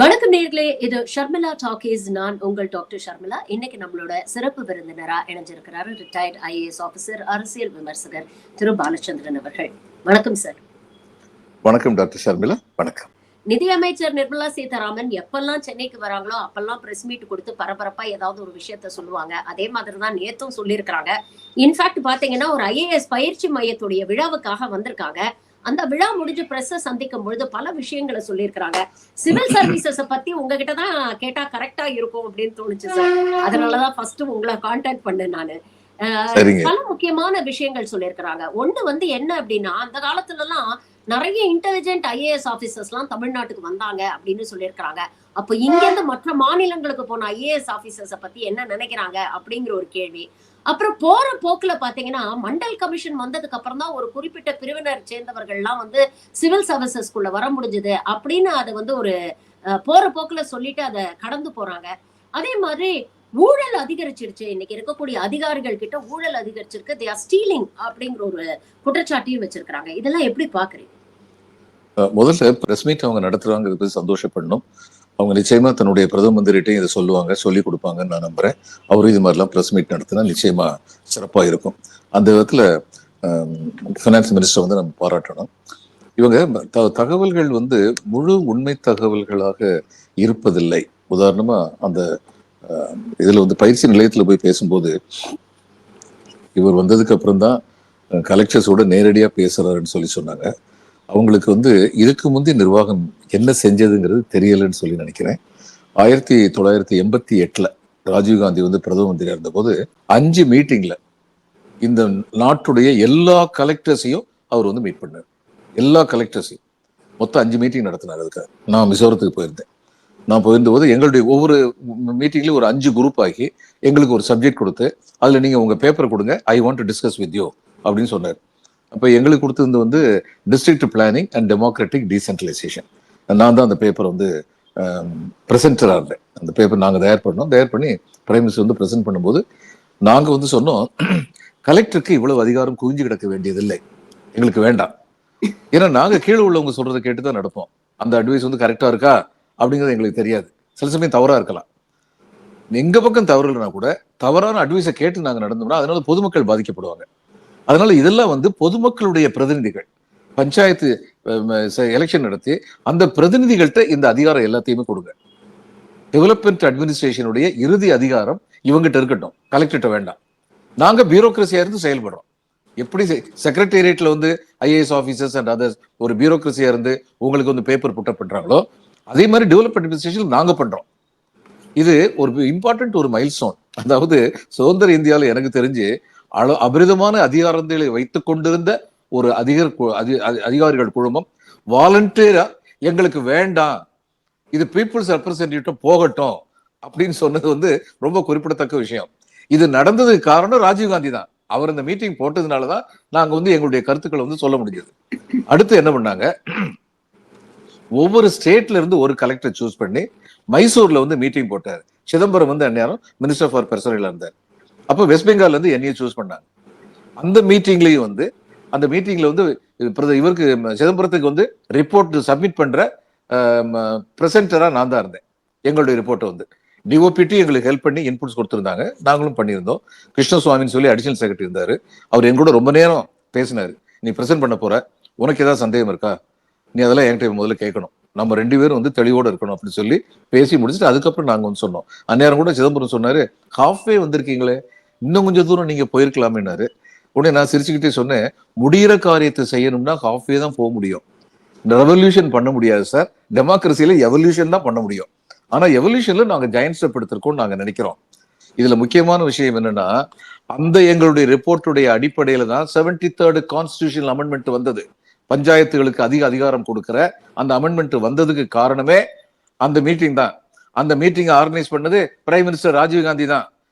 வணக்கம் நேர்களே, இது ஷர்மிளா டாக்கீஸ். நான் உங்கள் டாக்டர் ஷர்மிளா. இன்னைக்கு நம்மளோட சிறப்பு விருந்தினரா இணைஞ்சிருக்கிறாரு ரிட்டையர்ட் IAS ஆபீசர், அரசியல் விமர்சகர் திரு பாலச்சந்திரன் அவர்கள். வணக்கம் சார். வணக்கம் டாக்டர் ஷர்மிளா. வணக்கம். நிதியமைச்சர் நிர்மலா சீதாராமன் எப்பெல்லாம் சென்னைக்கு வராங்களோ அப்பெல்லாம் பிரஸ் மீட் கொடுத்து பரபரப்பா ஏதாவது ஒரு விஷயத்த சொல்லுவாங்க. அதே மாதிரிதான் நேத்தும் சொல்லியிருக்கிறாங்க. இன்ஃபேக்ட் பாத்தீங்கன்னா ஒரு IAS பயிற்சி மையத்துடைய விழாவுக்காக வந்திருக்காங்க. அந்த விழா முடிஞ்சு பிரஸ் சந்திக்கும் பொழுது பல விஷயங்களை சொல்லியிருக்கிறாங்க. சிவில் சர்வீசஸ் பத்தி உங்ககிட்டதான் கேட்டா கரெக்டா இருக்கும் அப்படின்னு தோணுச்சு சார். அதனாலதான் ஃபர்ஸ்ட் உங்களை கான்டாக்ட் பண்ணேன் நானு. பல முக்கியமான விஷயங்கள் சொல்லியிருக்கிறாங்க. ஒண்ணு என்ன அப்படின்னா, அந்த காலத்துல எல்லாம் நிறைய இன்டெலிஜென்ட் IAS ஆபீசர்ஸ் எல்லாம் தமிழ்நாட்டுக்கு வந்தாங்க அப்படின்னு சொல்லியிருக்கிறாங்க. அப்ப இங்க இருந்து மற்ற மாநிலங்களுக்கு போன IAS ஆபீசர்ஸ பத்தி என்ன நினைக்கிறாங்க அப்படிங்கிற ஒரு கேள்வி. அப்புறம் போற போக்குல பாத்தீங்கன்னா, மண்டல் கமிஷன் வந்ததுக்கு அப்புறம் தான் ஒரு குறிப்பிட்ட பிரிவினர் சேர்ந்தவர்கள் எல்லாம் சிவில் சர்வீசஸ்குள்ள வர முடிஞ்சது அப்படின்னு அதை ஒரு போற போக்குல சொல்லிட்டு அதை கடந்து போறாங்க. அதே மாதிரி ஊழல் அதிகரிச்சிருச்சு. இன்னைக்கு இருக்கக்கூடிய அதிகாரிகள் கிட்ட ஊழல் அதிகரிச்சிருக்கு. தே ஆர் ஸ்டீலிங் அப்படிங்கிற ஒரு குற்றச்சாட்டையும் வச்சிருக்காங்க. இதெல்லாம் எப்படி பாக்குறீங்க? முதல்ல பிரஸ் மீட் அவங்க நடத்துறாங்கிறது சந்தோஷப்படணும். அவங்க நிச்சயமா தன்னுடைய பிரதம மந்திரிட்டையும் இதை சொல்லுவாங்க, சொல்லி கொடுப்பாங்கன்னு நான் நம்புறேன். அவரும் இது மாதிரிலாம் பிரஸ் மீட் நடத்தினா நிச்சயமா சிறப்பா இருக்கும். அந்த விதத்துல ஃபினான்ஸ் மினிஸ்டர் நம்ம பாராட்டணும். இவங்க தகவல்கள் முழு உண்மை தகவல்களாக இருப்பதில்லை. உதாரணமா அந்த இதுல பயிற்சி நிலையத்துல போய் பேசும்போது இவர் வந்ததுக்கு அப்புறம் தான் கலெக்டர்ஸோட நேரடியா பேசுறாருன்னு சொல்லி சொன்னாங்க. அவங்களுக்கு இதுக்கு முந்தைய நிர்வாகம் என்ன செஞ்சதுங்கிறது தெரியலன்னு சொல்லி நினைக்கிறேன். 1988 ராஜீவ்காந்தி பிரதம மந்திரியா இருந்த போது 5 மீட்டிங்ல இந்த நாட்டுடைய எல்லா கலெக்டர்ஸையும் அவர் மீட் பண்ணார். எல்லா கலெக்டர்ஸையும் மொத்தம் 5 மீட்டிங் நடத்தினார். அதுக்காக நான் மிசோரத்துக்கு போயிருந்தேன். நான் போயிருந்த போது எங்களுடைய ஒவ்வொரு மீட்டிங்லயும் ஒரு 5 குரூப் ஆகி எங்களுக்கு ஒரு சப்ஜெக்ட் கொடுத்து அதுல நீங்க உங்க பேப்பர் கொடுங்க, I want to discuss with you அப்படின்னு சொன்னார். அப்ப எங்களுக்கு கொடுத்தது district planning and democratic decentralisation. நான் தான் அந்த பேப்பர் பிரசன்டரா இருந்தேன். அந்த பேப்பர் நாங்க தயார் பண்ணி பிரைம் மினிஸ்டர் பிரசன்ட் பண்ணும்போது நாங்க சொன்னோம், கலெக்டருக்கு இவ்வளவு அதிகாரம் குவிஞ்சு கிடக்க வேண்டியதில்லை, எங்களுக்கு வேண்டாம். ஏன்னா நாங்க கீழே உள்ளவங்க சொல்றதை கேட்டுதான் நடப்போம். அந்த அட்வைஸ் கரெக்டா இருக்கா அப்படிங்கிறது எங்களுக்கு தெரியாது. சில சமயம் தவறா இருக்கலாம். எங்க பக்கம் தவறு இல்லைனா கூட தவறான அட்வைஸை கேட்டு நாங்க நடந்தோம்னா அதனால பொதுமக்கள் பாதிக்கப்படுவாங்க. அதனால இதெல்லாம் பொதுமக்களுடைய பிரதிநிதிகள் பஞ்சாயத்து எலெக்ஷன் நடத்தி அந்த பிரதிநிதிகள்கிட்ட இந்த அதிகாரம் எல்லாத்தையுமே கொடுங்க. டெவலப்மெண்ட் அட்மினிஸ்ட்ரேஷனுடைய இறுதி அதிகாரம் இவங்கிட்ட இருக்கட்டும், கலெக்டர்கிட்ட வேண்டாம். நாங்க பியூரோக்ரஸியா இருந்து செயல்படுறோம். எப்படி செக்ரட்டேரியட்ல IAS ஆபீசர்ஸ் அண்ட் அதர்ஸ் ஒரு பியூரோக்ரஸியா இருந்து உங்களுக்கு பேப்பர் புட்டப் பண்றாங்களோ அதே மாதிரி டெவலப்மெண்ட் அட்மினிஸ்ட்ரேஷன் நாங்க பண்றோம். இது ஒரு இம்பார்ட்டன்ட் ஒரு மைல்ஸ்டோன். அதாவது சுதந்திர இந்தியாவில் எனக்கு தெரிஞ்சு அபரிதமான அதிகாரங்களை வைத்துக் கொண்டிருந்த ஒரு அதிகாரிகள் குழுமம் வாலண்டியரா எங்களுக்கு வேண்டாம், இது பீப்புள்ஸ் ரெப்ரசன்டேட்டிவ் போகட்டும் அப்படின்னு சொன்னது ரொம்ப குறிப்பிடத்தக்க விஷயம். இது நடந்ததுக்கு காரணம் ராஜீவ்காந்தி தான். அவர் இந்த மீட்டிங் போட்டதுனாலதான் நாங்க எங்களுடைய கருத்துக்களை சொல்ல முடிஞ்சது. அடுத்து என்ன பண்ணாங்க, ஒவ்வொரு ஸ்டேட்ல இருந்து ஒரு கலெக்டர் சூஸ் பண்ணி மைசூர்ல மீட்டிங் போட்டார். சிதம்பரம் அந்நேரம் மினிஸ்டர் ஃபார் பர்சனல் இருந்தார். அப்ப வெஸ்ட் பெங்கால்ல இருந்து என்னைய சூஸ் பண்ணாங்க. அந்த மீட்டிங்லயும் அந்த மீட்டிங்ல இவருக்கு சிதம்பரத்துக்கு ரிப்போர்ட் சப்மிட் பண்ற பிரசன்டரா நான் தான் இருந்தேன். எங்களுடைய ரிப்போர்ட்டை டிஓபிடி எங்களுக்கு ஹெல்ப் பண்ணி இன்புட்ஸ் கொடுத்திருந்தாங்க, நாங்களும் பண்ணியிருந்தோம். கிருஷ்ணசுவாமின்னு சொல்லி அடிஷனல் செக்ரட்டரி இருந்தாரு. அவர் எங்கூட ரொம்ப நேரம் பேசினாரு. நீ பிரசன்ட் பண்ண போற, உனக்கு ஏதாவது சந்தேகம் இருக்கா, நீ அதெல்லாம் என்கிட்ட முதல்ல கேட்கணும், நம்ம 2 பேரும் தெளிவோட இருக்கணும் அப்படின்னு சொல்லி பேசி முடிச்சுட்டு அதுக்கப்புறம் நாங்க சொன்னோம். அந்நேரம் கூட சிதம்பரம் சொன்னாரு, ஹாஃப்வே வந்திருக்கீங்களே, இன்னும் கொஞ்சம் தூரம் நீங்க போயிருக்கலாமேனாரு. உடனே நான் சிரிச்சுக்கிட்டே சொன்னேன், முடிகிற காரியத்தை செய்யணும்னா ஹாஃப்வே தான் போக முடியும், ரெவல்யூஷன் பண்ண முடியாது சார். டெமோக்ரஸியில எவல்யூஷன் தான் பண்ண முடியும். ஆனா எவல்யூஷன்ல நாங்க ஜெயண்ட் ஸ்டெப் எடுத்திருக்கோம் நாங்க நினைக்கிறோம். இதுல முக்கியமான விஷயம் என்னன்னா, அந்த எங்களுடைய ரிப்போர்ட்டுடைய அடிப்படையில தான் 73rd கான்ஸ்டிடியூஷனல் அமெண்ட்மெண்ட் வந்தது. பஞ்சாயத்துகளுக்கு அதிக அதிகாரம் கொடுக்கிற அந்த அமெண்ட்மெண்ட் வந்ததுக்கு காரணமே அந்த மீட்டிங் தான். அந்த மீட்டிங் ஆர்கனைஸ் பண்ணது பிரைம் மினிஸ்டர் ராஜீவ்காந்தி தான்.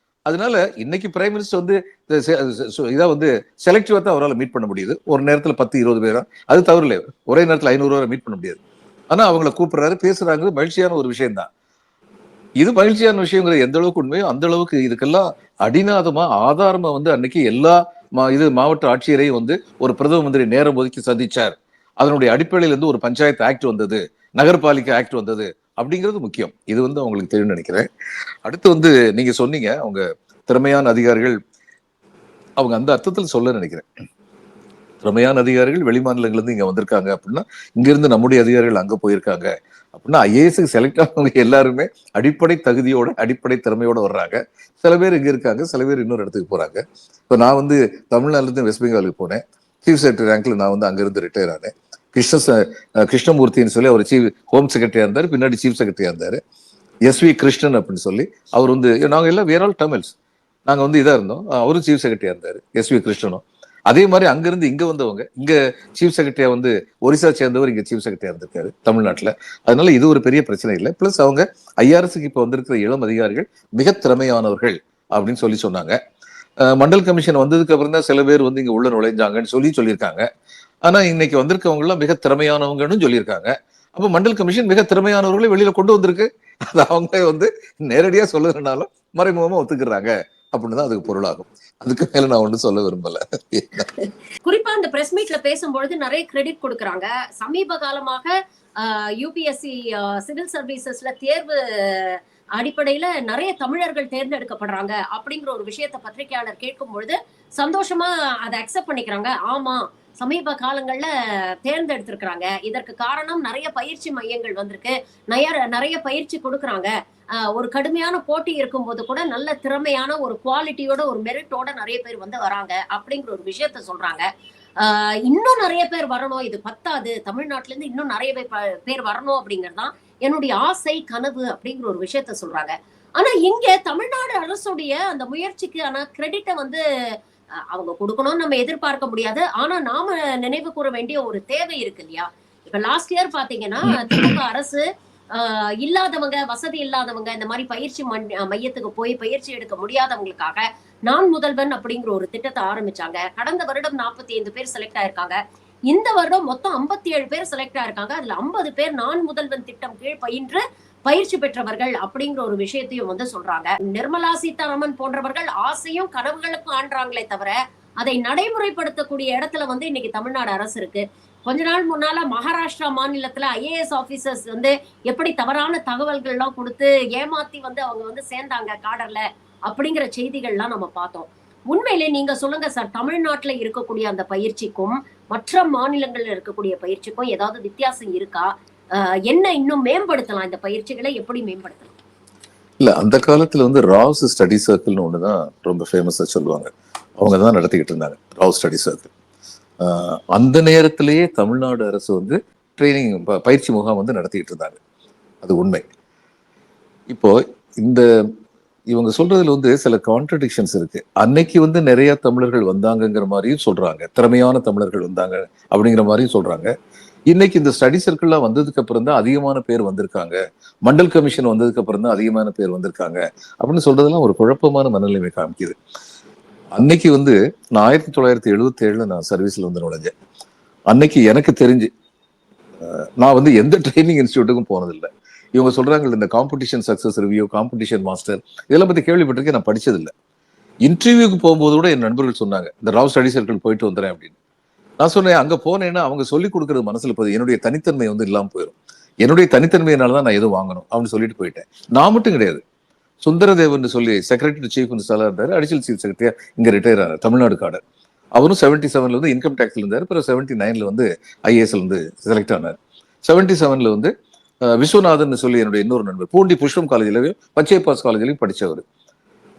அதனால இன்னைக்கு பிரைம் மினிஸ்டர் இதை செலக்டிவா தான் அவரால் மீட் பண்ண முடியுது. ஒரு நேரத்துல 10-20 பேரா, அது தவறு இல்லை. ஒரே நேரத்துல 500 பேரை மீட் பண்ண முடியாது. ஆனா அவங்கள கூப்பிடுறாரு, பேசுறாங்க, மகிழ்ச்சியான ஒரு விஷயம் தான். இது மகிழ்ச்சியான விஷயங்கிறது எந்த அளவுக்கு உண்மையோ அந்த அளவுக்கு இதுக்கெல்லாம் அடிநாதமா ஆதாரமா அன்னைக்கு எல்லா மாவட்ட ஆட்சியரையும் ஒரு பிரதம மந்திரி நேரம் ஒதுக்கி சந்திச்சார். அதனுடைய அடிப்படையில ஒரு பஞ்சாயத்து ஆக்ட் வந்தது, நகர்பாலிகை ஆக்ட் வந்தது, அப்படிங்கிறது முக்கியம். இது வந்து அவங்களுக்கு தெரியும்னு நினைக்கிறேன். அடுத்து வந்து நீங்க சொன்னீங்க அவங்க திறமையான அதிகாரிகள், அவங்க அந்த அர்த்தத்தில் சொல்ல நினைக்கிறேன். திறமையான அதிகாரிகள் வெளிமாநிலங்கள்ல இருந்து இங்க வந்திருக்காங்க அப்படின்னா, இங்க இருந்து நம்முடைய அதிகாரிகள் அங்க போயிருக்காங்க அப்படின்னா, ஐஏஎஸ்க்கு செலக்ட் ஆனவங்க எல்லாருமே அடிப்படை தகுதியோட அடிப்படை திறமையோட வர்றாங்க. சில பேர் இங்க இருக்காங்க, சில பேர் இன்னொரு இடத்துக்கு போறாங்க. இப்போ நான் வந்து தமிழ்நாட்டுல இருந்து வெஸ்ட் பெங்காலுக்கு போனேன். சீஃப் செக்ரட்டரி ரேங்க்ல நான் வந்து அங்கிருந்து ரிட்டையர் ஆனேன். கிருஷ்ணமூர்த்தின்னு சொல்லி அவர் சீஃப் ஹோம் செக்ரட்டரியா இருந்தார், பின்னாடி சீஃப் செக்ரட்டரியா இருந்தாரு. எஸ்வி கிருஷ்ணன் அப்படின்னு சொல்லி அவர் வந்து, நாங்க எல்லாம் வேர் ஆல் தமிழ்ஸ், நாங்க வந்து இதா இருந்தோம். அவரும் சீஃப் செக்ரட்டரியா இருந்தாரு, எஸ்வி கிருஷ்ணனும். அதே மாதிரி அங்கிருந்து இங்க வந்தவங்க, இங்க சீஃப் செக்ரட்டரியா வந்து ஒரிசா சேர்ந்தவர் இங்க சீஃப் செக்ரட்டரியா இருந்திருக்காரு தமிழ்நாட்டுல. அதனால இது ஒரு பெரிய பிரச்சனை இல்லை. பிளஸ் அவங்க ஐஆர்எஸ்க்கு இப்ப வந்திருக்கிற இளம் அதிகாரிகள் மிக திறமையானவர்கள் அப்படின்னு சொல்லி சொன்னாங்க. மண்டல் கமிஷன் வந்ததுக்கு அப்புறம் தான் சில பேர் வந்து இங்க உள்ள நுழைஞ்சாங்கன்னு சொல்லியிருக்காங்க. ஆனா இன்னைக்கு வந்திருக்கவங்க எல்லாம் மிக திறமையானவங்கன்னு சொல்லியிருக்காங்க. அப்ப மண்டல் கமிஷன் மிக திறமையானவர்களை வெளியில கொண்டு வந்திருக்கு. அது அவங்க வந்து நேரடியா சொல்லுறதுனாலும் மறைமுகமா ஒத்துக்கிறாங்க அப்படின்னு தான் அதுக்கு பொருளாகும். அதுக்கு மேல நான் ஒண்ணும் சொல்ல விரும்பல. குறிப்பா அந்த பிரஸ் மீட்ல பேசும்பொழுது நிறைய கிரெடிட் கொடுக்கறாங்க. சமீப காலமாக யூபிஎஸ்சி சிவில் சர்வீசஸ்ல தேர்வு அடிப்படையில நிறைய தமிழர்கள் தேர்ந்தெடுக்கப்படுறாங்க அப்படிங்கிற ஒரு விஷயத்த பத்திரிகையாளர் கேட்கும் பொழுது சந்தோஷமா அதை அக்செப்ட் பண்ணிக்கிறாங்க. ஆமா, சமீப காலங்கள்ல தேர்ந்தெடுத்திருக்கிறாங்க. இதற்கு காரணம் நிறைய பயிற்சி மையங்கள் வந்திருக்கு, நிறைய பயிற்சி கொடுக்கறாங்க. ஒரு கடுமையான போட்டி இருக்கும்போது கூட நல்ல திறமையான ஒரு குவாலிட்டியோட ஒரு மெரிட்டோட நிறைய பேர் வந்து வராங்க அப்படிங்கிற ஒரு விஷயத்த சொல்றாங்க. இன்னும் நிறைய பேர் வரணும், இது பத்தாது, தமிழ்நாட்டுல இருந்து இன்னும் நிறைய பேர் வரணும் அப்படிங்கறதுதான் என்னுடைய ஆசை, கனவு அப்படிங்கிற ஒரு விஷயத்த சொல்றாங்க. ஆனா இங்க தமிழ்நாடு அரசுடைய அந்த முயற்சிக்கு ஆனா கிரெடிட்டை வந்து அவங்க கொடுக்கணும்னு நம்ம எதிர்பார்க்க முடியாது. ஆனா நாம நினைவு கூற வேண்டிய ஒரு தேவை இருக்கு இல்லையா? இப்ப லாஸ்ட் இயர் பாத்தீங்கன்னா திமுக அரசு இல்லாதவங்க, வசதி இல்லாதவங்க, இந்த மாதிரி பயிற்சி மையத்துக்கு போய் பயிற்சி எடுக்க முடியாதவங்களுக்காக நான் முதல்வன் அப்படிங்கிற ஒரு திட்டத்தை ஆரம்பிச்சாங்க. கடந்த வருடம் 45 பேர் செலக்ட் ஆயிருக்காங்க. இந்த வருடம் மொத்தம் 57 பேர் செலக்ட் ஆயிருக்காங்க. அதுல 50 பேர் நான் முதல்வன் திட்டம் கீழ் பயின்று பயிற்சி பெற்றவர்கள் அப்படிங்கிற ஒரு விஷயத்தையும் வந்து சொல்றாங்க. நிர்மலா சீதாராமன் போன்றவர்கள் ஆசையும் கனவுகளுக்கும் ஆண்றாங்களே தவிர அதை நடைமுறைப்படுத்தக்கூடிய இடத்துல வந்து இன்னைக்கு தமிழ்நாடு அரசு இருக்கு. கொஞ்ச நாள் முன்னால மகாராஷ்டிரா மாநிலத்துல ஐஏஎஸ் ஆபீசர்ஸ் வந்து எப்படி தவறான தகவல்கள் எல்லாம் கொடுத்து ஏமாத்தி வந்து அவங்க வந்து சேர்ந்தாங்க காடர்ல அப்படிங்கிற செய்திகள்லாம் நம்ம பார்த்தோம். உண்மையிலே நீங்க சொல்லுங்க சார், தமிழ்நாட்டுல இருக்கக்கூடிய அந்த பயிற்சிக்கும் மற்ற மாநிலங்கள்ல இருக்கக்கூடிய பயிற்சிக்கும் ஏதாவது வித்தியாசம் இருக்கா? என்ன இன்னும் மேம்படுத்தலாம், இந்த பயிற்சிகளை எப்படி மேம்படுத்தலாம்? இல்ல, அந்த காலத்துல வந்து ராவ்ஸ் ஸ்டடி சர்க்கிள்னு ஒண்ணுதான் ரொம்ப ஃபேமஸா சொல்லுவாங்க. அவங்க தான் நடத்திக்கிட்டு இருந்தாங்க ராவ் ஸ்டடி சர்க்கிள். அந்த நேரத்திலேயே தமிழ்நாடு அரசு வந்து ட்ரைனிங் பயிற்சி முகாம் வந்து நடத்திக்கிட்டு இருந்தாங்க. அது உண்மை. இப்போ இந்த இவங்க சொல்றதுல வந்து சில கான்ட்ரடிக்ஷன்ஸ் இருக்கு. அன்னைக்கு வந்து நிறைய தமிழர்கள் வந்தாங்கங்கிற மாதிரியும் சொல்றாங்க, திறமையான தமிழர்கள் வந்தாங்க அப்படிங்கிற மாதிரியும் சொல்றாங்க. இன்னைக்கு இந்த ஸ்டடி சர்க்கிள்லாம் வந்ததுக்கு அப்புறம் தான் அதிகமான பேர் வந்திருக்காங்க, மண்டல் கமிஷன் வந்ததுக்கு அப்புறம் தான் அதிகமான பேர் வந்திருக்காங்க அப்படின்னு சொல்றதெல்லாம் ஒரு குழப்பமான மனநிலைமை காமிக்குது. அன்னைக்கு வந்து நான் 1977 நான் சர்வீஸ்ல வந்து நுழைஞ்சேன். அன்னைக்கு எனக்கு தெரிஞ்சு நான் வந்து எந்த ட்ரைனிங் இன்ஸ்டியூட்டுக்கும் போனதில்லை. இவங்க சொல்றாங்க இந்த competition success review, competition master, இதெல்லாம் பத்தி கேள்விப்பட்டிருக்கேன், நான் படிச்சதில்லை. இன்டர்வியூக்கு போகும்போது கூட என் நண்பர்கள் சொன்னாங்க இந்த ராவ் ஸ்டடி சர்க்கிள் போயிட்டு வந்துறேன் அப்படின்னு. நான் சொன்னேன் அங்க போனேன்னா அவங்க சொல்லிக் கொடுக்கறது மனசுல போகுது, என்னுடைய தனித்தன்மை வந்து இல்லாம போயிடும். என்னுடைய தனித்தன்மையினாலதான் நான் எதுவும் வாங்கணும் அப்படின்னு சொல்லிட்டு போயிட்டேன். நான் மட்டும் கிடையாது, சுந்தரதேவன் சொல்லி செக்ரட்டரி சீஃப் ஸ்டாலா இருந்தாரு, அடிஷனல் சீஃப் செக்ரட்டரியா இங்க ரிட்டையர் ஆனார், தமிழ்நாடு காடர். அவரும் 77 வந்து இன்கம் டேக்ஸ்ல இருந்தாரு, அப்புறம் 79 வந்து ஐஏஎஸ்ல வந்து செலக்ட் ஆனார். 77 வந்து விஸ்வநாதன் சொல்லி என்னுடைய இன்னொரு நண்பர், பூண்டி புஷ்பம் காலேஜ்லயும் பச்சைப்பாஸ் காலேஜ்லயும் படிச்சவர்.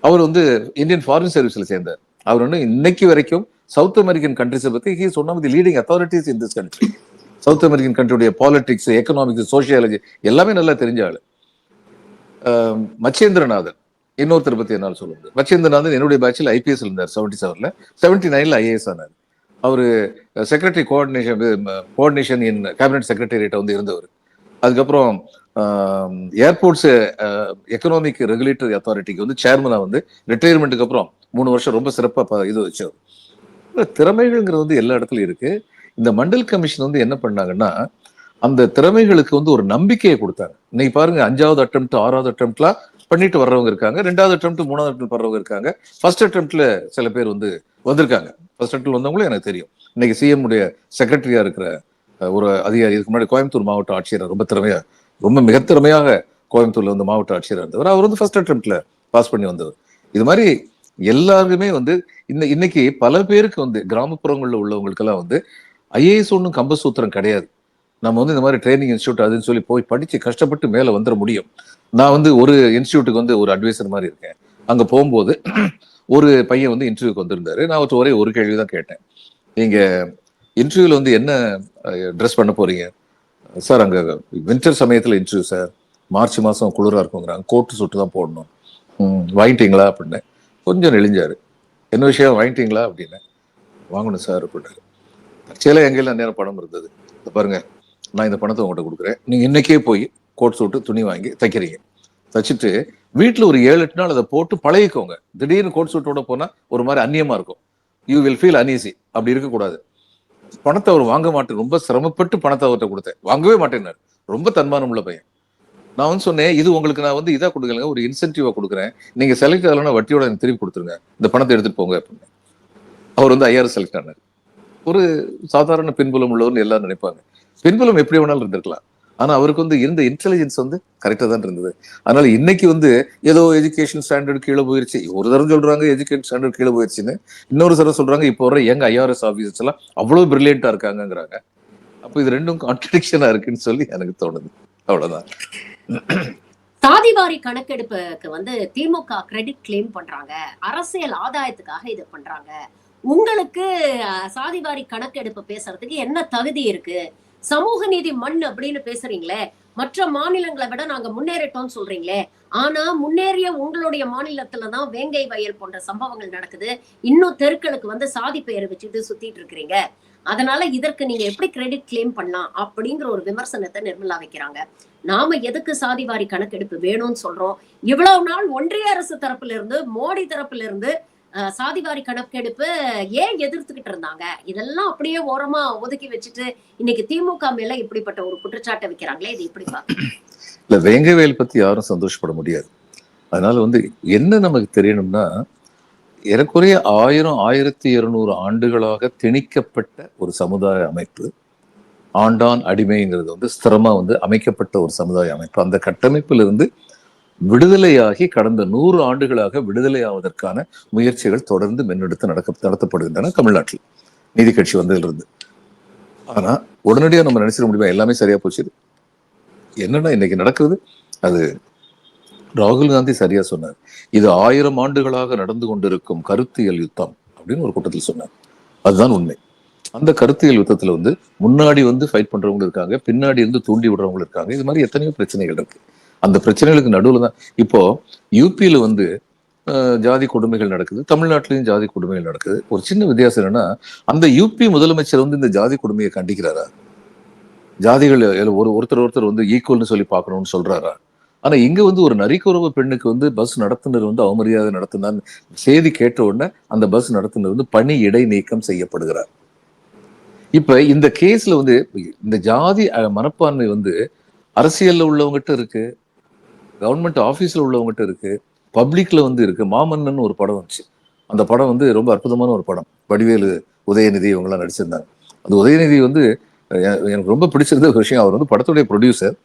அவர் வந்து இந்தியன் ஃபாரின் சர்வீஸ்ல சேர்ந்தார். அவர் வந்து இன்னைக்கு வரைக்கும் சவுத் அமெரிக்கன் கண்ட்ரிஸை பத்தி he is one of the leading authorities in this country. South American கண்ட்ரியுடைய பாலிடிக்ஸ், எக்கனாமிக்ஸ், சோசியாலஜி எல்லாமே நல்லா தெரிஞ்ச ஆளு. மச்சேந்திரநாதன் இன்னொருத்தர் பத்தி என்னால் சொல்ல முடியும். மச்சேந்திரநாதன் என்னுடைய பேட்சில் ஐபிஎஸ் இருந்தார் 77ல, 79ல ஐஏஎஸ் ஆனார். அவரு செக்ரட்டரி கோஆர்டினேஷன் இன் கேபினட் செக்ரட்டரியேட் வந்து இருந்தவர். அதுக்கப்புறம் ஏர்போர்ட்ஸ் எக்கனாமிக் ரெகுலேட்டரி அத்தாரிட்டிக்கு வந்து சேர்மனா வந்து ரிட்டையர்மெண்ட்டுக்கு அப்புறம் 3 வருஷம் ரொம்ப சிறப்பா இது வச்சவர். திறமைகள்ங்கிறது வந்து எல்லா இடத்துலயும் இருக்கு. இந்த மண்டல் கமிஷன் வந்து என்ன பண்ணாங்கன்னா அந்த திறமைகளுக்கு வந்து ஒரு நம்பிக்கையை கொடுத்தாங்க. இன்னைக்கு பாருங்க 5வது அட்டெம்ப்ட் 6வது அட்டெம்ப்ட்லாம் பண்ணிட்டு வர்றவங்க இருக்காங்க, 2வது அட்டெம்ப்ட் 3வது அட்டெம்ப்ட் வர்றவங்க இருக்காங்க, ஃபர்ஸ்ட் அட்டெம்ப்ட்ல சில பேர் வந்து வந்திருக்காங்க. ஃபர்ஸ்ட் அட்டெம்ப்ட் வந்தவங்களும் எனக்கு தெரியும். இன்னைக்கு சிஎம் உடைய செக்ரட்டரியா இருக்கிற ஒரு அதிகாரி, இதுக்கு முன்னாடி கோயம்புத்தூர் மாவட்ட ஆட்சியர் ரொம்ப திறமையா ரொம்ப மிகத்திறமையாக கோயம்புத்தூர்ல வந்து மாவட்ட ஆட்சியர் இருந்தவர். அவர் வந்து ஃபர்ஸ்ட் அட்டெம்ப்ட்ல பாஸ் பண்ணி வந்தவர். இது மாதிரி எல்லாருமே வந்து இன்னைக்கு பல பேருக்கு வந்து கிராமப்புறங்கள்ல உள்ளவங்களுக்கெல்லாம் வந்து ஐஏஎஸ் ஒன்றும் கம்பசூத்திரம் கிடையாது. நம்ம வந்து இந்த மாதிரி ட்ரைனிங் இன்ஸ்டியூட் அதுன்னு சொல்லி போய் படிச்சு கஷ்டப்பட்டு மேல வந்துட முடியும். நான் வந்து ஒரு இன்ஸ்டியூட்டுக்கு வந்து ஒரு அட்வைசர் மாதிரி இருக்கேன். அங்க போகும்போது ஒரு பையன் வந்து இன்டர்வியூக்கு வந்திருந்தாரு. நான் அவர்கிட்ட ஒரே ஒரு கேள்விதான் கேட்டேன். நீங்க இன்டர்வியூல வந்து என்ன ட்ரெஸ் பண்ண போறீங்க சார்? அங்க வின்டர் சமயத்துல இன்டர்வியூ சார், மார்ச் மாசம் குளிரா இருக்குங்கிறாங்க, கோட்டு சுட்டு தான் போடணும். வாங்கிட்டீங்களா அப்படின்னு கொஞ்சம் நெளிஞ்சாரு. என்ன விஷயம் வாங்கிட்டீங்களா அப்படின்னு. வாங்கணும் சார் அப்படின்னாரு. தற்செயலா எங்கையில நேரம் பணம் இருந்தது. பாருங்க, நான் இந்த பணத்தை உங்கள்கிட்ட கொடுக்குறேன், நீங்க இன்னைக்கே போய் கோட் சூட்டு துணி வாங்கி தைக்கிறீங்க. தச்சுட்டு வீட்டுல ஒரு 7-8 நாள் அதை போட்டு பழகிக்கோங்க. திடீர்னு கோட் சூட்டோட போனா ஒரு மாதிரி அந்நியமா இருக்கும். You will feel uneasy. அப்படி இருக்கக்கூடாது. பணத்தை அவர் வாங்க மாட்டேன், ரொம்ப சிரமப்பட்டு பணத்தை அவர்கிட்ட கொடுத்தேன். வாங்கவே மாட்டேன்னாரு. ரொம்ப தன்மானம் உள்ள பையன். நான் வந்து சொன்னேன், இது உங்களுக்கு நான் வந்து இதா கொடுக்கலங்க, ஒரு இன்சென்டிவா கொடுக்குறேன், நீங்க செலக்ட் ஆகலன்னா வட்டியோட எனக்கு திருப்பி கொடுத்துருங்க, இந்த பணத்தை எடுத்துட்டு போங்க அப்படின்னு. அவர் வந்து ஐஆர்எஸ் செலக்ட் ஆனார். ஒரு சாதாரண பின்புலம் உள்ளவர்னு எல்லாரும் நினைப்பாங்க. பின்புலம் எப்படி வேணாலும் இருந்திருக்கலாம். ஆனா அவருக்கு வந்து இருந்த இன்டெலிஜென்ஸ் வந்து கரெக்டா தான் இருந்தது. அதனால இன்னைக்கு வந்து ஏதோ எஜுகேஷன் ஸ்டாண்டர்ட் கீழே போயிருச்சு, ஒரு தரம் சொல்றாங்க எஜுகேஷன் ஸ்டாண்டர்ட் கீழே போயிருச்சுன்னு, இன்னொரு தரம் சொல்றாங்க இப்போ வர எங்க ஐஆர்எஸ் ஆபீசர்ஸ் எல்லாம் அவ்வளவு பிரில்லியண்டா இருக்காங்கிறாங்க. அப்போ இது ரெண்டும் கான்ட்ரடிக்ஷனா இருக்குன்னு சொல்லி எனக்கு தோணுது. அவ்வளவுதான். சாதிவாரி கணக்கெடுப்புக்கு வந்து திமுக கிரெடிட் கிளைம் பண்றாங்க, அரசியல் ஆதாயத்துக்காக இதை பண்றாங்க. உங்களுக்கு சாதிவாரி கணக்கெடுப்பு பேசுறதுக்கு என்ன தகுதி இருக்கு? சமூக நீதி மண் அப்படின்னு பேசுறீங்களே, மற்ற மாநிலங்களை விட நாங்க முன்னேறிட்டோம்னு சொல்றீங்களே, ஆனா முன்னேறிய உங்களுடைய மாநிலத்துலதான் வேங்கை வயல் போன்ற சம்பவங்கள் நடக்குது. இன்னும் தெருக்களுக்கு வந்து சாதி பெயரை வச்சுட்டு சுத்திட்டு இருக்கிறீங்க. அதனால இதற்கு நீங்க எப்படி கிரெடிட் கிளைம் பண்ணலாம் அப்படிங்கிற ஒரு விமர்சனத்தை நிர்மலா வைக்கிறாங்க. நாம எதுக்கு சாதிவாரி கணக்கெடுப்பு வேணும்னு சொல்றோம்? இவ்வளவு நாள் ஒன்றிய அரசு தரப்புல இருந்து, மோடி தரப்புல இருந்து சாதிவாரி கணக்கெடுப்பு ஏன் எதிர்த்துக்கிட்டு இருந்தாங்க? இதெல்லாம் அப்படியே ஓரமா ஒதுக்கி வச்சுட்டு இன்னைக்கு திமுக மேல இப்படிப்பட்ட ஒரு குற்றச்சாட்டை வைக்கிறாங்களே, இது எப்படி பாக்க? இல்ல, வேங்கை வயல் பத்தி யாரும் சந்தோஷப்பட முடியாது. அதனால வந்து என்ன நமக்கு தெரியணும்னா, ஏறக்குறைய 1200 ஆண்டுகளாக திணிக்கப்பட்ட ஒரு சமுதாய அமைப்பு, ஆண்டான் அடிமைங்கிறது வந்து ஸ்திரமா வந்து அமைக்கப்பட்ட ஒரு சமுதாய அமைப்பு. அந்த கட்டமைப்பிலிருந்து விடுதலையாகி கடந்த 100 ஆண்டுகளாக விடுதலை ஆவதற்கான முயற்சிகள் தொடர்ந்து முன்னெடுத்து நடத்தப்படுகின்றன தமிழ்நாட்டில், நீதி கட்சி வந்ததிலிருந்து. ஆனா உடனடியா நம்ம நினைச்சிட முடியுமா எல்லாமே சரியா போச்சு? என்னன்னா இன்னைக்கு நடக்குது, அது ராகுல் காந்தி சரியா சொன்னார். இது 1000 ஆண்டுகளாக நடந்து கொண்டிருக்கும் கருத்தியல் யுத்தம் அப்படின்னு ஒரு கூட்டத்தில் சொன்னார். அதுதான் உண்மை. அந்த கருத்தியல் யுத்தத்துல வந்து முன்னாடி வந்து ஃபைட் பண்றவங்க இருக்காங்க, பின்னாடி இருந்து தூண்டி விடுறவங்க இருக்காங்க. இது மாதிரி எத்தனையோ பிரச்சனைகள் இருக்கு. அந்த பிரச்சனைகளுக்கு நடுவுல தான் இப்போ யூபியில வந்து ஜாதி கொடுமைகள் நடக்குது, தமிழ்நாட்டிலையும் ஜாதி கொடுமைகள் நடக்குது. ஒரு சின்ன வித்தியாசம் என்னன்னா, அந்த யூபி முதலமைச்சர் வந்து இந்த ஜாதி கொடுமையை கண்டிக்கிறாரா? ஜாதிகள் ஒருத்தர் வந்து ஈக்குவல்னு சொல்லி பார்க்கணும்னு சொல்றாரா? ஆனா இங்க வந்து ஒரு நரிக்குறவு பெண்ணுக்கு வந்து பஸ் நடத்துனர் வந்து அவமரியாதை நடத்தினான்னு செய்தி கேட்ட உடனே அந்த பஸ் நடத்துனர் வந்து பணி இடைநீக்கம் செய்யப்படுகிறார். இப்ப இந்த கேஸ்ல வந்து இந்த ஜாதி மனப்பான்மை வந்து அரசியல்ல உள்ளவங்ககிட்ட இருக்கு, கவர்மெண்ட் ஆபீஸ்ல உள்ளவங்ககிட்ட இருக்கு, பப்ளிக்ல வந்து இருக்கு. மாமன்னன் ஒரு படம் வந்துச்சு. அந்த படம் வந்து ரொம்ப அற்புதமான ஒரு படம். வடிவேலு, உதயநிதி இவங்க எல்லாம் நடிச்சிருந்தாங்க. அந்த உதயநிதி வந்து எனக்கு ரொம்ப பிடிச்சிருந்த ஒரு விஷயம், அவர் வந்து படத்துடைய ப்ரொடியூசர்,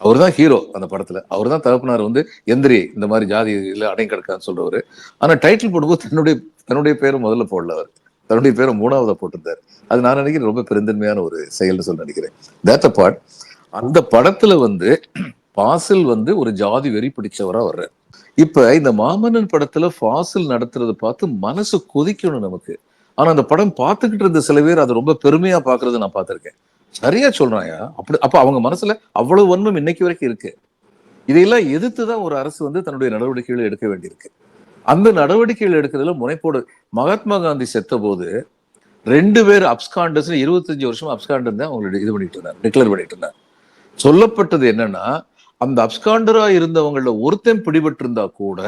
அவர் தான் ஹீரோ அந்த படத்துல. அவர் தான் தகப்பனார் வந்து எந்திரி இந்த மாதிரி ஜாதி இல்ல அடங்கி கிடக்கான்னு சொல்றவரு. ஆனா டைட்டில் போடும்போது தன்னுடைய பேரும் முதல்ல போடல, அவர் தன்னுடைய பேரை 3ஆவதா போட்டிருந்தார். அது நான் நினைக்கிறேன் ரொம்ப பெருந்தன்மையான ஒரு செயல்னு சொல்லி நினைக்கிறேன். தட் அபார்ட், அந்த படத்துல வந்து ஃபாசில் வந்து ஒரு ஜாதி வெறி பிடிச்சவரா வர்றார். இப்ப இந்த மாமன்னன் படத்துல ஃபாசில் நடத்துறத பார்த்து மனசு கொதிக்கணும் நமக்கு. ஆனா அந்த படம் பார்த்துக்கிட்டு இருந்த சில பேர் அதை ரொம்ப பெருமையா பாக்குறத நான் பார்த்திருக்கேன். சரியா சொல்றாயா? அப்ப அவங்க மனசுல அவ்வளவு வன்மம் இன்னைக்கு வரைக்கும் இருக்கு. இதையெல்லாம் எதிர்த்துதான் ஒரு அரசு வந்து தன்னுடைய நடவடிக்கைகளை எடுக்க வேண்டியிருக்கு. அந்த நடவடிக்கைகள் எடுக்கிறதுல முனைப்போடு மகாத்மா காந்தி செத்த போது 2 பேர் அப்ஸ்காண்டர்ஸ் 25 வருஷம் அப்ஸ்காண்டர் தான் அவங்களை இது பண்ணிட்டு இருந்தாங்க, டிக்ளேர் பண்ணிட்டு இருந்தாங்க. சொல்லப்பட்டது என்னன்னா, அந்த அப்ஸ்காண்டரா இருந்தவங்கள ஒருத்தன் பிடிபட்டு இருந்தா கூட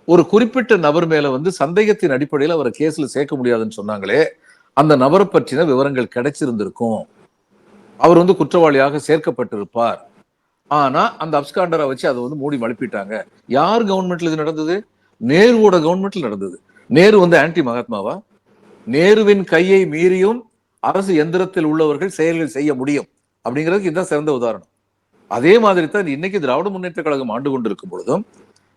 ஒரு குறிப்பிட்ட நபர் மேல வந்து சந்தேகத்தின் அடிப்படையில் அவரை கேஸ்ல சேர்க்க முடியாதுன்னு சொன்னாங்களே, அந்த நபரை பற்றின விவரங்கள் கிடைச்சிருந்திருக்கும். அவர் வந்து குற்றவாளியாக சேர்க்கப்பட்டிருப்பார். ஆனா அந்த அப்ஸ்காண்டரை வச்சு அதை வந்து மூடி மழுப்பிட்டாங்க. யார் கவர்மெண்ட்ல இது நடந்தது? நேருவோட கவர்மெண்ட்ல நடந்தது. நேரு வந்து ஆன்டி மகாத்மாவா? நேருவின் கையை மீறியும் அரசு எந்திரத்தில் உள்ளவர்கள் செயல்கள் செய்ய முடியும் அப்படிங்கிறதுக்கு இதுதான் சிறந்த உதாரணம். அதே மாதிரி தான் இன்னைக்கு திராவிட முன்னேற்ற கழகம் ஆண்டு கொண்டிருக்கும் பொழுதும்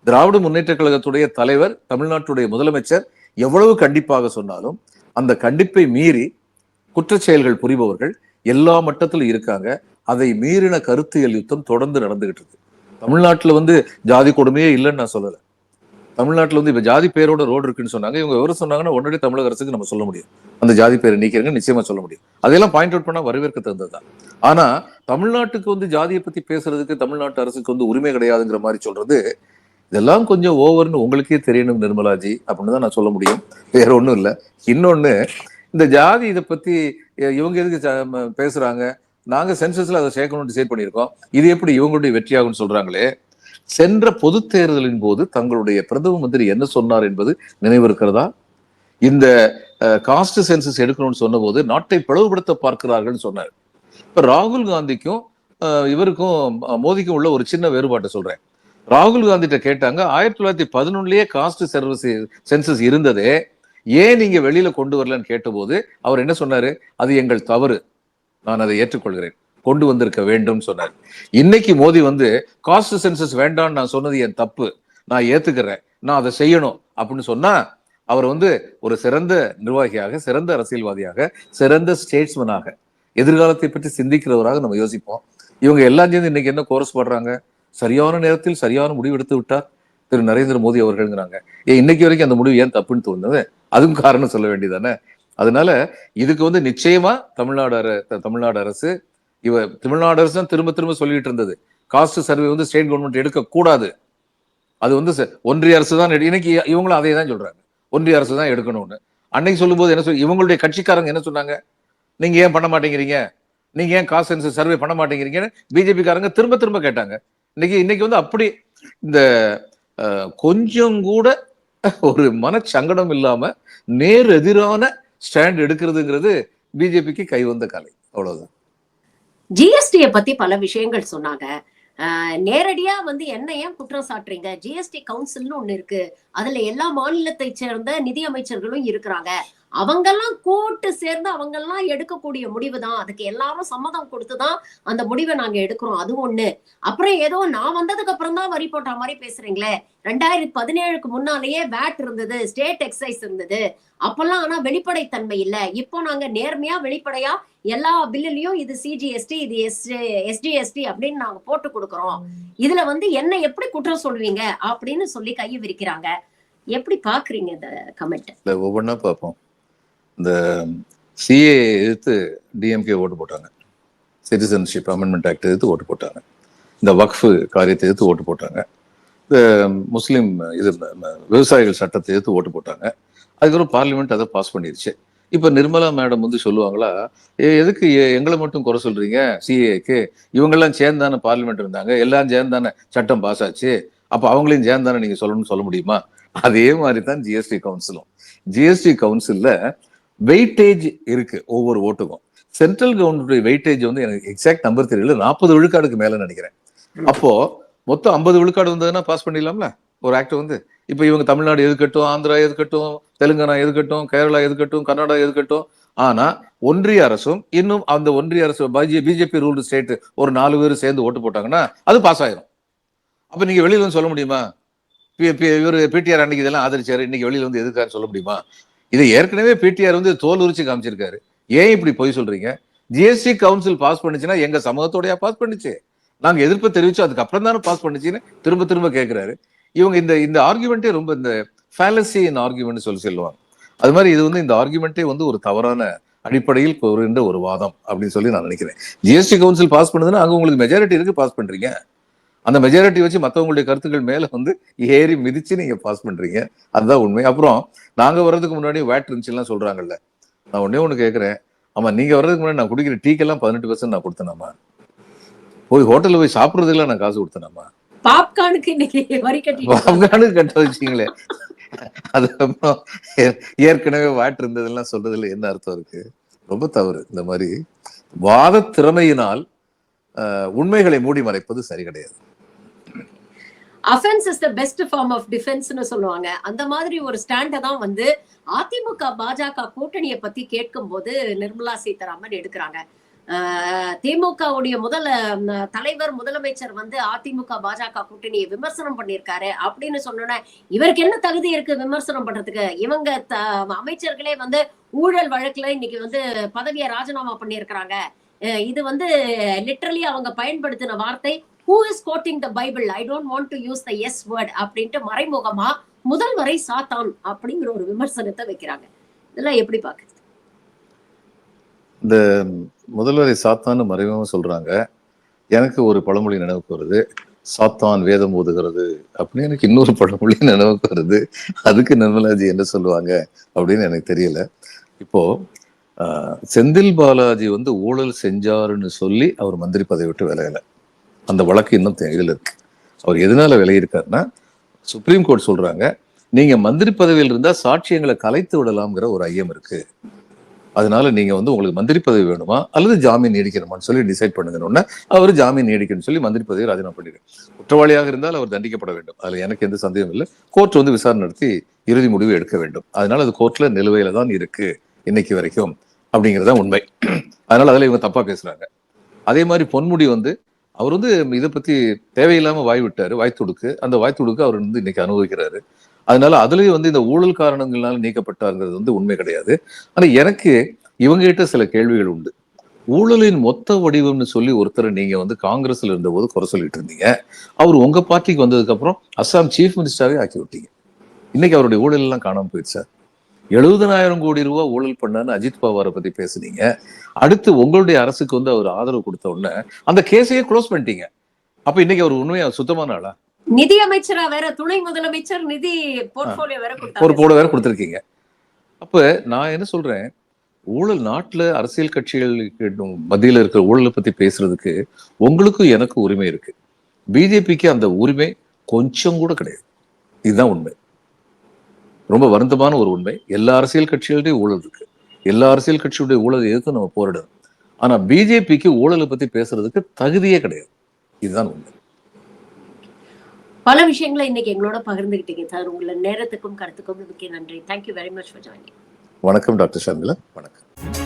திராவிட முன்னேற்ற கழகத்துடைய தலைவர், தமிழ்நாட்டுடைய முதலமைச்சர் எவ்வளவு கண்டிப்பாக சொன்னாலும் அந்த கண்டிப்பை மீறி குற்றச் செயல்கள் புரிபவர்கள் எல்லா மட்டத்திலும் இருக்காங்க. அதை மீறின கருத்தியல் யுத்தம் தொடர்ந்து நடந்துகிட்டு இருக்கு. தமிழ்நாட்டுல ஜாதி கொடுமையே இல்லைன்னு நான் சொல்லல. தமிழ்நாட்டுல இப்ப ஜாதி பேரோட ரோடு இருக்குன்னு சொன்னாங்க. இவங்க எவரும் சொன்னாங்கன்னா உடனடி தமிழக அரசுக்கு நம்ம சொல்ல முடியும், அந்த ஜாதி பேரை நீக்கிறங்க, நிச்சயமா சொல்ல முடியும். அதெல்லாம் பாயிண்ட் அவுட் பண்ணா வரவேற்க தகுந்ததுதான். ஆனா தமிழ்நாட்டுக்கு ஜாதியை பத்தி பேசுறதுக்கு தமிழ்நாட்டு அரசுக்கு உரிமை கிடையாதுங்கிற மாதிரி சொல்றது, இதெல்லாம் கொஞ்சம் ஓவர்னு உங்களுக்கே தெரியணும் நிர்மலாஜி, அப்படின்னு தான் நான் சொல்ல முடியும். வேற ஒண்ணும் இல்ல. இன்னொன்னு, இந்த ஜாதி இதை பத்தி இவங்க எதுக்கு பேசுறாங்க, நாங்க சென்சஸ்ல அதை சேர்க்கணும்னு டிசைட் பண்ணியிருக்கோம், இது எப்படி இவங்களுடைய வெற்றியாகும்னு சொல்றாங்களே. சென்ற பொது தேர்தலின் போது தங்களுடைய பிரதம மந்திரி என்ன சொன்னார் என்பது நினைவு இருக்கிறதா? இந்த காஸ்ட் சென்சஸ் எடுக்கணும்னு சொன்ன போது நாட்டை பிளவுபடுத்த பார்க்கிறார்கள் சொன்னார். இப்ப ராகுல் காந்திக்கும் இவருக்கும் மோதிக்கும் உள்ள ஒரு சின்ன வேறுபாட்டை சொல்றேன். ராகுல் காந்திட்ட கேட்டாங்க, 1911லயே காஸ்ட் சென்சஸ் இருந்ததே, ஏன் நீங்க வெளியில கொண்டு வரலன்னு கேட்டபோது அவர் என்ன சொன்னாரு? அது எங்கள் தவறு, நான் அதை ஏற்றுக்கொள்கிறேன், கொண்டு வந்திருக்க வேண்டும் சொன்னார். இன்னைக்கு மோடி காஸ்ட் சென்சஸ் வேண்டாம்னு நான் சொன்னது என் தப்பு, நான் ஏத்துக்கிறேன், நான் அதை செய்யணும் அப்படின்னு சொன்னா அவர் ஒரு சிறந்த நிர்வாகியாக, சிறந்த அரசியல்வாதியாக, சிறந்த ஸ்டேட்ஸ்மனாக, எதிர்காலத்தை பற்றி சிந்திக்கிறவராக நம்ம யோசிப்போம். இவங்க எல்லாம் சேர்ந்து இன்னைக்கு என்ன கோரஸ் பாடுறாங்க? சரியான நேரத்தில் சரியான முடிவு எடுத்து விட்டார் திரு நரேந்திர மோடி அவர்கள்ங்கிறாங்க. இன்னைக்கு வரைக்கும் அந்த முடிவு ஏன் தப்புன்னு தோணுது? அதுவும் காரணம் சொல்ல வேண்டியதானே. அதனால இதுக்கு நிச்சயமா தமிழ்நாடு அரசு தமிழ்நாடு அரசு தான் திரும்ப திரும்ப சொல்லிட்டு இருந்தது, காஸ்ட் சர்வே ஸ்டேட் கவர்மெண்ட் எடுக்க கூடாது, அது ஒன்றிய அரசு தான். இன்னைக்கு இவங்களும் அதே தான் சொல்றாங்க, ஒன்றிய அரசு தான் எடுக்கணும்னு. அன்னைக்கு சொல்லும்போது என்ன இவங்களுடைய கட்சிக்காரங்க என்ன சொன்னாங்க? நீங்க ஏன் பண்ண மாட்டேங்கிறீங்க, நீங்க ஏன் காஸ்ட் சென்சஸ் சர்வே பண்ண மாட்டேங்கிறீங்கன்னு பிஜேபி காரங்க திரும்ப திரும்ப கேட்டாங்க. இன்னைக்கு அப்படி இந்த கொஞ்சம் கூட ஒரு மனச்சங்கடம் இல்லாம நேர் எதிரான ஸ்டாண்ட் எடுக்கிறதுங்கிறது பிஜேபிக்கு கை வந்த கலை. அவ்வளவுதான். ஜிஎஸ்டியை பத்தி பல விஷயங்கள் சொன்னாங்க. நேரடியா என்ன ஏன் குற்றம் சாட்டுறீங்க? ஜிஎஸ்டி கவுன்சில்னு ஒண்ணு இருக்கு, அதுல எல்லா மாநிலத்தை சேர்ந்த நிதி அமைச்சர்களும் இருக்கிறாங்க, அவங்கெல்லாம் கூட்டு சேர்ந்து அவங்கெல்லாம் எடுக்கக்கூடிய முடிவு தான், அதுக்கு எல்லாரும் சம்மதம் கொடுத்துதான் அந்த முடிவை நாங்க எடுக்கிறோம், அது ஒண்ணு. அப்புறம் ஏதோ நான் வந்ததுக்கு அப்புறம் தான் வரி போட்ட மாதிரி பேசுறீங்களே, 2017க்கு முன்னாலேயே வேட் இருந்தது, ஸ்டேட் எக்ஸைஸ் இருந்தது, அப்பெல்லாம் ஆனா வெளிப்படைத்தன்மை இல்ல. இப்போ நாங்க நேர்மையா வெளிப்படையா எல்லா பில்லுலயும் இது சிஜிஎஸ்டி, இது எஸ்டிஎஸ்டி அப்படின்னு நாங்க போட்டு கொடுக்கறோம், இதுல என்ன எப்படி குற்றம் சொல்வீங்க அப்படின்னு சொல்லி கை விரிக்கிறாங்க. எப்படி பாக்குறீங்க இந்த கமெண்ட்? ஒவ்வொன்னா பார்ப்போம். இந்த சிஏ எதிர்த்து டிஎம்கே ஓட்டு போட்டாங்க, சிட்டிசன்ஷிப் அமெண்ட்மெண்ட் ஆக்ட் எதிர்த்து ஓட்டு போட்டாங்க, இந்த வக்ஃபு காரியத்தை எதிர்த்து ஓட்டு போட்டாங்க, இந்த முஸ்லீம் விவசாயிகள் சட்டத்தை எதிர்த்து ஓட்டு போட்டாங்க. அதுக்கப்புறம் பார்லிமெண்ட் அதை பாஸ் பண்ணிருச்சு. இப்ப நிர்மலா மேடம் சொல்லுவாங்களா, எதுக்கு எங்களை மட்டும் குறை சொல்றீங்க சிஏக்கு, இவங்கெல்லாம் சேர்ந்தானே பார்லிமெண்ட் இருந்தாங்க, எல்லாம் சேர்ந்தானே சட்டம் பாஸ் ஆச்சு, அப்ப அவங்களையும் சேர்ந்தானே நீங்க சொல்லணும்னு சொல்ல முடியுமா? அதே மாதிரி தான் ஜிஎஸ்டி கவுன்சிலும். ஜிஎஸ்டி கவுன்சில்ல வெயிட்டேஜ் இருக்கு ஒவ்வொரு ஓட்டுக்கும். சென்ட்ரல் கவர்மெண்ட் வெயிட்டேஜ் எனக்கு எக்ஸாக்ட் நம்பர் தெரியல, 40 விழுக்காடுக்கு மேல நினைக்கிறேன். அப்போ மொத்தம் 50 விழுக்காடு வந்ததுன்னா பாஸ் பண்ணிடலாம்ல ஒரு ஆக்ட். இப்ப இவங்க தமிழ்நாடு எதுக்கட்டும், ஆந்திரா எதுக்கட்டும், தெலுங்கானா எதுக்கட்டும், கேரளா எதுக்கட்டும், கர்நாடகா எதுக்கட்டும், ஆனா ஒன்றிய அரசும் இன்னும் அந்த ஒன்றிய அரசு பிஜேபி ரூல்டு ஸ்டேட் ஒரு 4 பேர் சேர்ந்து ஓட்டு போட்டாங்கன்னா அது பாஸ் ஆயிரும். அப்ப நீங்க வெளியில சொல்ல முடியுமா, இவரு பிடிஆர் அன்னைக்கு இதெல்லாம் ஆதரிச்சாரு, இன்னைக்கு வெளியில எதுக்காரு சொல்ல முடியுமா? இதை ஏற்கனவே பிடிஆர் தோல் உரிச்சு காமிச்சிருக்காரு. ஏன் இப்படி போய் சொல்றீங்க? ஜிஎஸ்டி கவுன்சில் பாஸ் பண்ணுச்சுன்னா எங்க சமூகத்தோடயா பாஸ் பண்ணுச்சு? நாங்க எதிர்ப்பு தெரிவிச்சோம், அதுக்கப்புறம் தானே பாஸ் பண்ணுச்சுன்னு திரும்ப திரும்ப கேட்கிறாரு. இவங்க இந்த ஆர்குமெண்டே ரொம்ப இந்த ஃபேலசி இன் ஆர்குமெண்ட் சொல்லுவாங்க. அது மாதிரி இது இந்த ஆர்குமெண்டே ஒரு தவறான அடிப்படையில் கூறுகின்ற ஒரு வாதம் அப்படின்னு சொல்லி நான் நினைக்கிறேன். ஜிஎஸ்டி கவுன்சில் பாஸ் பண்ணுதுன்னா அங்க உங்களுக்கு மெஜாரிட்டி இருக்கு, பாஸ் பண்றீங்க. அந்த மெஜாரிட்டி வச்சு மற்றவங்களுடைய கருத்துக்கள் மேல ஏறி மிதிச்சு நீங்க பாஸ் பண்றீங்க, அதுதான் உண்மை. அப்புறம் நாங்க வர்றதுக்கு முன்னாடி வேட் இருந்துச்சுலாம் சொல்றாங்கல்ல, நான் ஒண்ணு கேட்கிறேன், ஆமா நீங்க வர்றதுக்கு முன்னாடி நான் குடிக்கிற டீக்கெல்லாம் 18% நான் கொடுத்தேனாமா? போய் ஹோட்டல்ல போய் சாப்பிடுறதுக்கெல்லாம் நான் காசு கொடுத்தேனாமா? பாப்கார்னுக்கு இன்னைக்கு வரி பாப்கார்னுக்கு கட்ட வச்சீங்களே, அதுக்கப்புறம் ஏற்கனவே வேட் இருந்ததெல்லாம் சொல்றதுல என்ன அர்த்தம் இருக்கு? ரொம்ப தவறு. இந்த மாதிரி வாத திறமையினால் உண்மைகளை மூடி மறைப்பது சரி கிடையாது. Offence is the best form of டிஃபென்ஸ்னு சொல்லுவாங்க. அந்த மாதிரி ஒரு ஸ்டாண்ட தான் அதிமுக பாஜக கூட்டணியை பத்தி கேட்கும் போது நிர்மலா சீதாராமன் எடுக்கிறாங்க. திமுகவுடைய தலைவர் முதலமைச்சர் வந்து அதிமுக பாஜக கூட்டணியை விமர்சனம் பண்ணியிருக்காரு அப்படின்னு சொன்னோன்னே இவருக்கு என்ன தகுதி இருக்கு விமர்சனம் பண்றதுக்கு? இவங்க அமைச்சர்களே வந்து ஊழல் வழக்குல இன்னைக்கு வந்து பதவியை ராஜினாமா பண்ணியிருக்கிறாங்க. இது வந்து லிட்டரலி அவங்க பயன்படுத்தின வார்த்தை who is quoting the bible, I don't want to use the yes word அப்படின்ட்டு மறைமுகமா முதல்வரை சாத்தான் அப்படிங்கிற ஒரு விமர்சனத்தை வைக்கிறாங்க. இதெல்லாம் எப்படி பாக்குறது? இந்த முதல்வரை சாத்தான்னு மறைமுகமா சொல்றாங்க. எனக்கு ஒரு பழமொழி நினைவுக்கு வருது, சாத்தான் வேதம் ஓதுகிறது அப்படின்னு. எனக்கு இன்னொரு பழமொழி நினைவுக்கு வருது, அதுக்கு நிர்மலாஜி என்ன சொல்லுவாங்க அப்படின்னு எனக்கு தெரியல. இப்போ செந்தில் பாலாஜி வந்து ஊழல் செஞ்சாருன்னு சொல்லி அவர் மந்திரி பதவி விட்டு விலகல. அந்த வழக்கு இன்னும் இதுல இருக்கு. அவர் எதனால விலகியிருக்காருன்னா, சுப்ரீம் கோர்ட் சொல்றாங்க, நீங்க மந்திரி பதவியில் இருந்தா சாட்சியங்களை கலைத்து விடலாம்ங்கிற ஒரு ஐயம் இருக்கு. அதனால நீங்க வந்து உங்களுக்கு மந்திரி பதவி வேணுமா அல்லது ஜாமீன் நீடிக்கணுமான்னு சொல்லி டிசைட் பண்ணுங்கன்னு அவர் ஜாமீன் நீடிக்கணும்னு சொல்லி மந்திரி பதவியை ராஜினாமா பண்ணிடுறாரு. குற்றவாளியாக இருந்தால் அவர் தண்டிக்கப்பட வேண்டும், அதுல எனக்கு எந்த சந்தேகம் இல்லை. கோர்ட் வந்து விசாரணை நடத்தி இறுதி முடிவு எடுக்க வேண்டும். அதனால அது கோர்ட்ல நிலுவையில தான் இருக்கு இன்னைக்கு வரைக்கும், அப்படிங்கிறதா உண்மை. அதனால அதுல இவங்க தப்பா பேசுறாங்க. அதே மாதிரி பொன்முடி வந்து அவர் வந்து இதை பத்தி தேவையில்லாம வாய் விட்டாரு, வாய் துடுக்கு. அந்த வாய் துடுக்கு அவர் வந்து இன்னைக்கு அனுபவிக்கிறாரு. அதனால அதுலயும் வந்து இந்த ஊழல் காரணங்களால நீக்கப்பட்டாருங்கிறது வந்து உண்மை கிடையாது. ஆனா எனக்கு இவங்க கிட்ட சில கேள்விகள் உண்டு. ஊழலின் மொத்த வடிவம்னு சொல்லி ஒருத்தர் நீங்க வந்து காங்கிரஸ்ல இருந்த போது குறை சொல்லிட்டு இருந்தீங்க. அவர் உங்க பார்ட்டிக்கு வந்ததுக்கு அப்புறம் அஸ்ஸாம் சீஃப் மினிஸ்டராகவே ஆக்கி விட்டீங்க. இன்னைக்கு அவருடைய ஊழல் எல்லாம் காணாம போயிடுச்சு. 70,000 கோடி ரூபாய் ஊழல் பண்ணான்னு அஜித் பவாரை பத்தி பேசுனீங்க. அடுத்து உங்களுடைய அரசுக்கு வந்து அவர் ஆதரவு கொடுத்த உடனே அந்த கேஸையே க்ளோஸ் பண்ணிட்டீங்க. அப்ப இன்னைக்கு அவர் உண்மையா சுத்தமான ஆளா? நிதி அமைச்சரா வேற, துணை முதலமைச்சர், நிதி போர்ட்போலியோ வேற பொறுப்போட வேற கொடுத்திருக்கீங்க. அப்ப நான் என்ன சொல்றேன், ஊழல் நாட்டுல அரசியல் கட்சிகள் மத்தியில இருக்கிற ஊழலை பத்தி பேசுறதுக்கு உங்களுக்கும் எனக்கு உரிமை இருக்கு. பிஜேபிக்கு அந்த உரிமை கொஞ்சம் கூட கிடையாது. இதுதான் உண்மை. ரொம்ப வருத்தமான ஒரு உண்மை. எல்லா அரசியல் கட்சிகளுடைய ஊழல் இருக்கு. எல்லா அரசியல் கட்சியுடைய ஊழலை எதிர்த்து நம்ம போராடணும். ஆனா பிஜேபிக்கு ஊழலை பத்தி பேசுறதுக்கு தகுதியே கிடையாது. இதுதான் உண்மை. பல விஷயங்களை இன்னைக்கு எங்களோட பகிர்ந்துகிட்டீங்க சார். உங்களோட நேரத்துக்கும் கருத்துக்கும் மிக்க நன்றி. Thank you very much for joining. வணக்கம் டாக்டர் ஷர்மிளா. வணக்கம்.